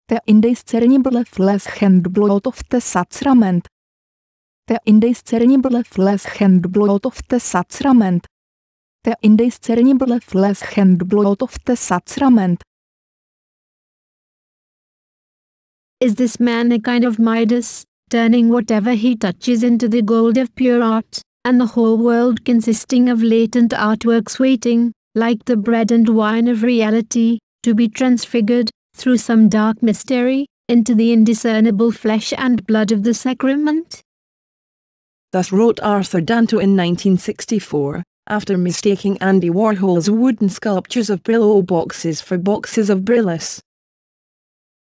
The indiscernible flesh and blood of the sacrament. The indiscernible flesh and blood of the sacrament. The indiscernible flesh and blood of the sacrament. Is this man a kind of Midas, turning whatever he touches into the gold of pure art, and the whole world consisting of latent artworks waiting, like the bread and wine of reality, to be transfigured, through some dark mystery, into the indiscernible flesh and blood of the sacrament? Thus wrote Arthur Danto in 1964, after mistaking Andy Warhol's wooden sculptures of Brillo boxes for boxes of Brillis.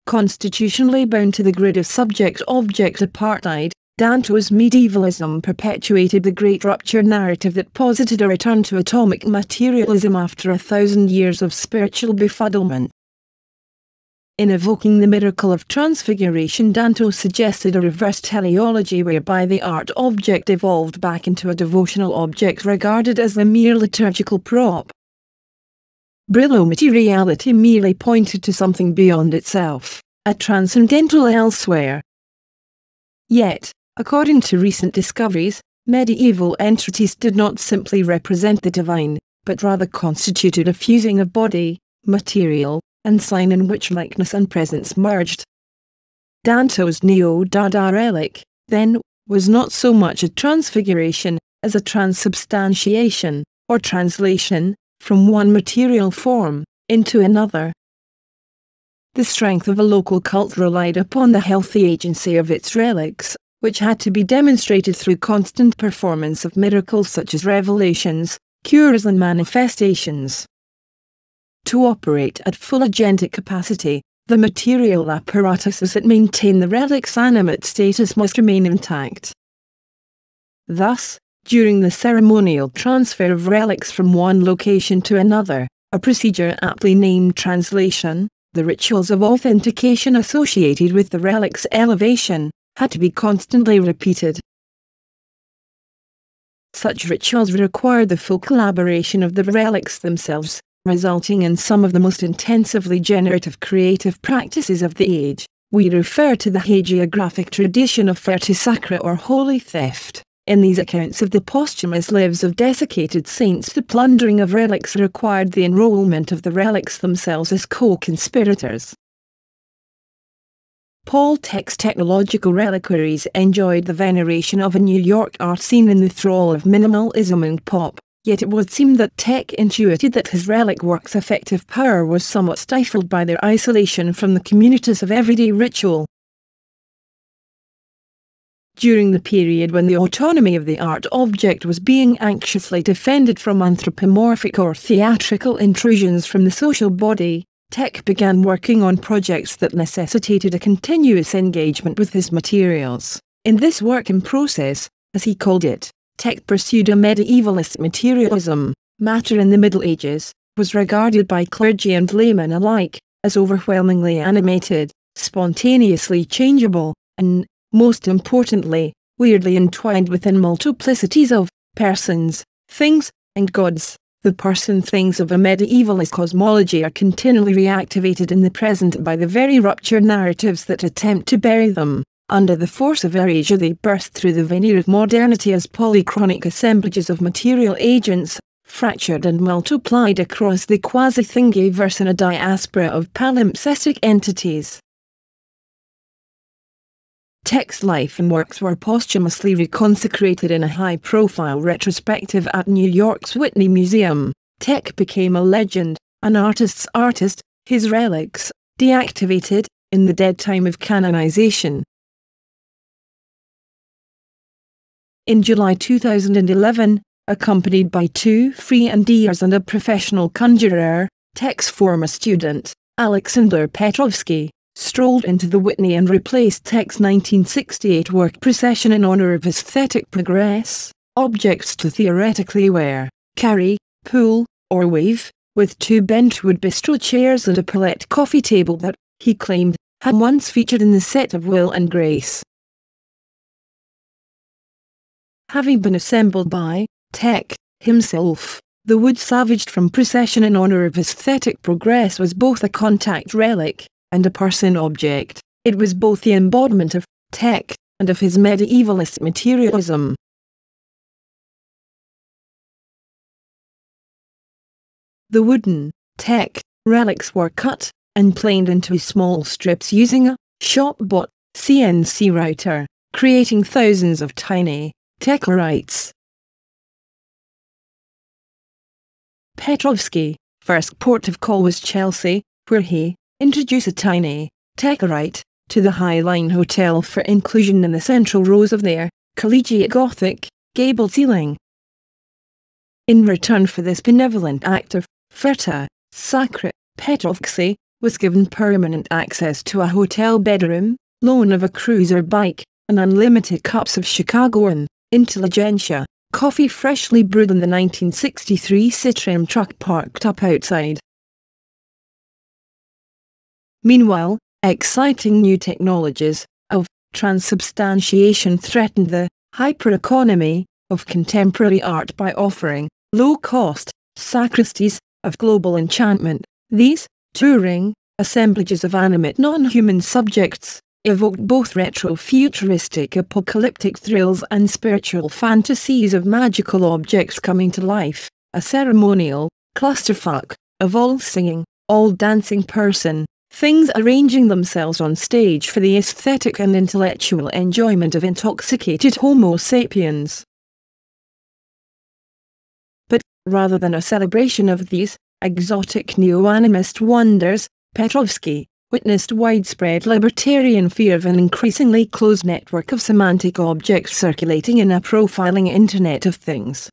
Constitutionally bound to the grid of subject-object apartheid, Danto's medievalism perpetuated the Great Rupture narrative that posited a return to atomic materialism after 1,000 years of spiritual befuddlement. In evoking the miracle of transfiguration, Danto suggested a reverse teleology whereby the art object evolved back into a devotional object regarded as a mere liturgical prop. Brillo materiality merely pointed to something beyond itself, a transcendental elsewhere. Yet, according to recent discoveries, medieval entities did not simply represent the divine, but rather constituted a fusing of body, material, and sign in which likeness and presence merged. Danto's Neo-Dada relic, then, was not so much a transfiguration, as a transubstantiation, or translation, from one material form, into another. The strength of a local cult relied upon the healthy agency of its relics, which had to be demonstrated through constant performance of miracles such as revelations, cures and manifestations. To operate at full agentic capacity, the material apparatuses that maintain the relic's animate status must remain intact. Thus, during the ceremonial transfer of relics from one location to another, a procedure aptly named translation, the rituals of authentication associated with the relic's elevation had to be constantly repeated. Such rituals required the full collaboration of the relics themselves, resulting in some of the most intensively generative creative practices of the age. We refer to the hagiographic tradition of ferte sacra or holy theft. In these accounts of the posthumous lives of desiccated saints, the plundering of relics required the enrollment of the relics themselves as co-conspirators. Paul Thek's technological reliquaries enjoyed the veneration of a New York art scene in the thrall of minimalism and pop, yet it would seem that Thek intuited that his relic work's effective power was somewhat stifled by their isolation from the communities of everyday ritual. During the period when the autonomy of the art object was being anxiously defended from anthropomorphic or theatrical intrusions from the social body, Thek began working on projects that necessitated a continuous engagement with his materials. In this work in process, as he called it, Thek pursued a medievalist materialism. Matter in the Middle Ages was regarded by clergy and laymen alike as overwhelmingly animated, spontaneously changeable, and, most importantly, weirdly entwined within multiplicities of persons, things, and gods. The person-things of a medievalist cosmology are continually reactivated in the present by the very rupture narratives that attempt to bury them. Under the force of erasure, they burst through the veneer of modernity as polychronic assemblages of material agents, fractured and multiplied across the quasi-thingiverse in a diaspora of palimpsestic entities. Thek's life and works were posthumously reconsecrated in a high-profile retrospective at New York's Whitney Museum. Thek became a legend, an artist's artist, his relics, deactivated, in the dead time of canonization. In July 2011, accompanied by 2 free-and-ears and a professional conjurer, Thek's former student, Alexander Petrovsky, strolled into the Whitney and replaced Thek's 1968 work procession in honor of aesthetic progress. Objects to theoretically wear, carry, pull, or wave, with 2 bentwood bistro chairs and a palette coffee table that, he claimed, had once featured in the set of Will and Grace. Having been assembled by Thek himself, the wood salvaged from procession in honor of aesthetic progress was both a contact relic, and a person object. It was both the embodiment of tech and of his medievalist materialism. The wooden tech relics were cut and planed into small strips using a shop-bought CNC router, creating thousands of tiny Thekarites. Petrovsky's first port of call was Chelsea, where he introduced a tiny Thekarite to the High Line Hotel for inclusion in the central rows of their collegiate Gothic gable ceiling. In return for this benevolent act of Fretta Sacra, Petrovsky was given permanent access to a hotel bedroom, loan of a cruiser bike, and unlimited cups of Chicagoan intelligentsia coffee freshly brewed in the 1963 Citroen truck parked up outside. Meanwhile, exciting new technologies of transubstantiation threatened the hyper-economy of contemporary art by offering low-cost sacristies of global enchantment. These touring assemblages of animate non-human subjects evoked both retro-futuristic apocalyptic thrills and spiritual fantasies of magical objects coming to life, a ceremonial clusterfuck of all singing, all dancing person, things arranging themselves on stage for the aesthetic and intellectual enjoyment of intoxicated Homo sapiens. But, rather than a celebration of these exotic neo-animist wonders, Petrovsky witnessed widespread libertarian fear of an increasingly closed network of semantic objects circulating in a profiling Internet of Things.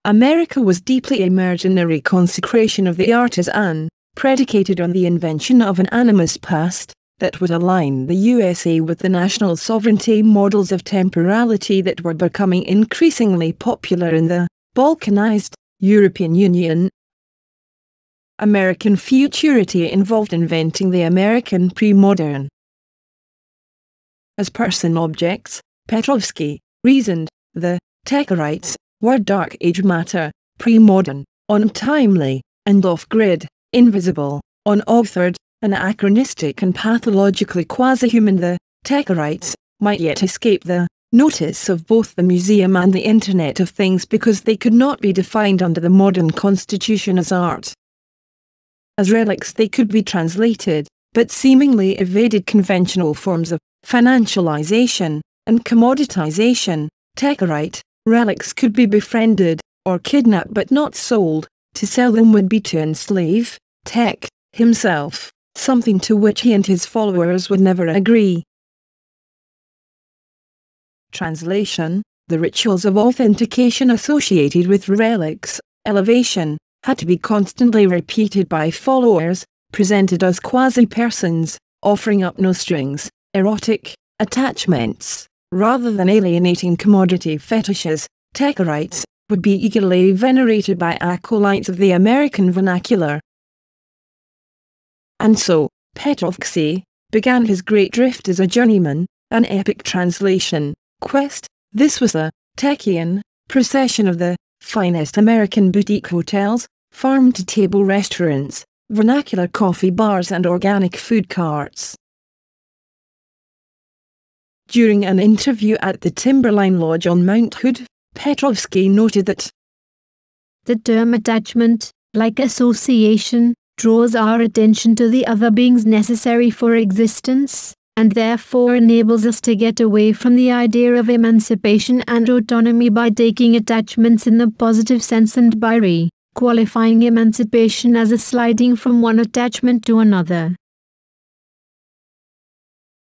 America was deeply immersed in a reconsecration of the artisan, predicated on the invention of an animist past that would align the USA with the national sovereignty models of temporality that were becoming increasingly popular in the balkanized European Union. American futurity involved inventing the American pre-modern. As person objects, Petrovsky reasoned, the Thekarites were Dark Age matter, pre-modern, untimely, and off-grid, invisible, unauthored, anachronistic and pathologically quasi-human. The Thekarites might yet escape the notice of both the museum and the Internet of Things because they could not be defined under the modern constitution as art. As relics they could be translated, but seemingly evaded conventional forms of financialization and commoditization. Thekarite relics could be befriended, or kidnapped but not sold. To sell them would be to enslave Thek himself, something to which he and his followers would never agree. Translation: the rituals of authentication associated with relics, elevation, had to be constantly repeated by followers, presented as quasi-persons, offering up no strings, erotic attachments, rather than alienating commodity fetishes. Thekarites would be eagerly venerated by acolytes of the American vernacular. And so, Petrovsky began his great drift as a journeyman, an epic translation quest. This was a Techian procession of the finest American boutique hotels, farm-to-table restaurants, vernacular coffee bars and organic food carts. During an interview at the Timberline Lodge on Mount Hood, Petrovsky noted that the term attachment, like association, draws our attention to the other beings necessary for existence, and therefore enables us to get away from the idea of emancipation and autonomy by taking attachments in the positive sense and by qualifying emancipation as a sliding from one attachment to another.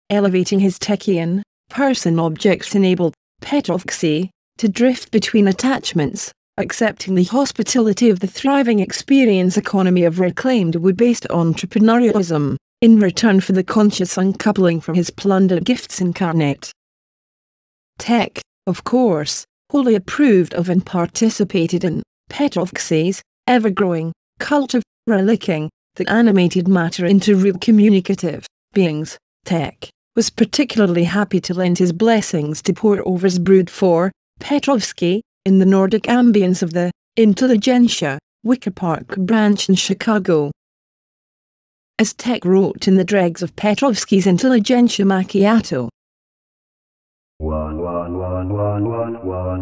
Elevating his Techian person objects enabled Petrovsky to drift between attachments, accepting the hospitality of the thriving experience economy of reclaimed wood-based entrepreneurialism, in return for the conscious uncoupling from his plundered gifts incarnate. Tech, of course, wholly approved of and participated in Petrovsky's ever-growing cult of relicking the animated matter into real communicative beings. Tech was particularly happy to lend his blessings to pour-overs brewed for Petrovsky in the Nordic ambience of the intelligentsia Wicker Park branch in Chicago. as Tek wrote in the dregs of Petrovsky's Intelligentsia Macchiato. One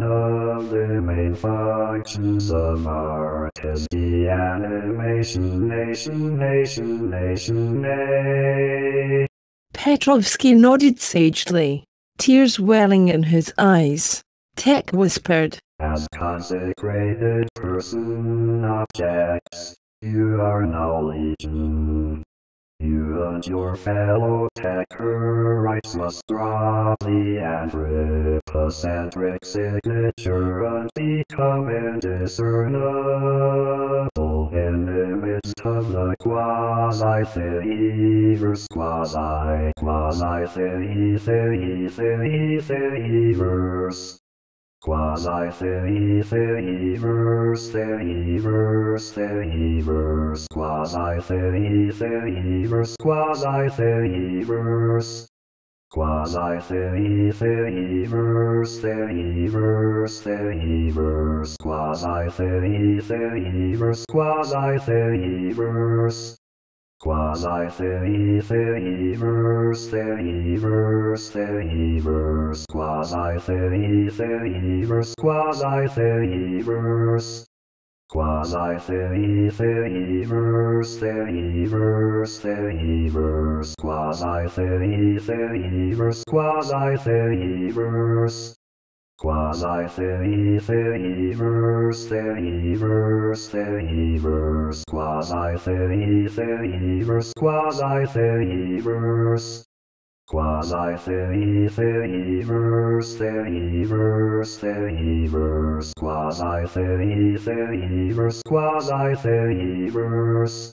of the main functions of art is the animation, nation. Petrovsky nodded sagely, tears welling in his eyes. Tek whispered, As consecrated person objects, you are now legion. You and your fellow Thekarites must drop the anthropocentric signature and become indiscernible in the midst of the quasi-theivers, quasi-theivers. Quasi-theivers, quasi-theivers, quasi-theivers, quasi-theivers, quasi-theivers, quasi-theivers. Quasi-theivers, quasi-theivers, quasi-theivers, quasi-theivers, quasi-theivers, quasi-theivers. Quasi-theivers, quasi-theivers, quasi-theivers, quasi-theivers, quasi-theivers, quasi-theivers.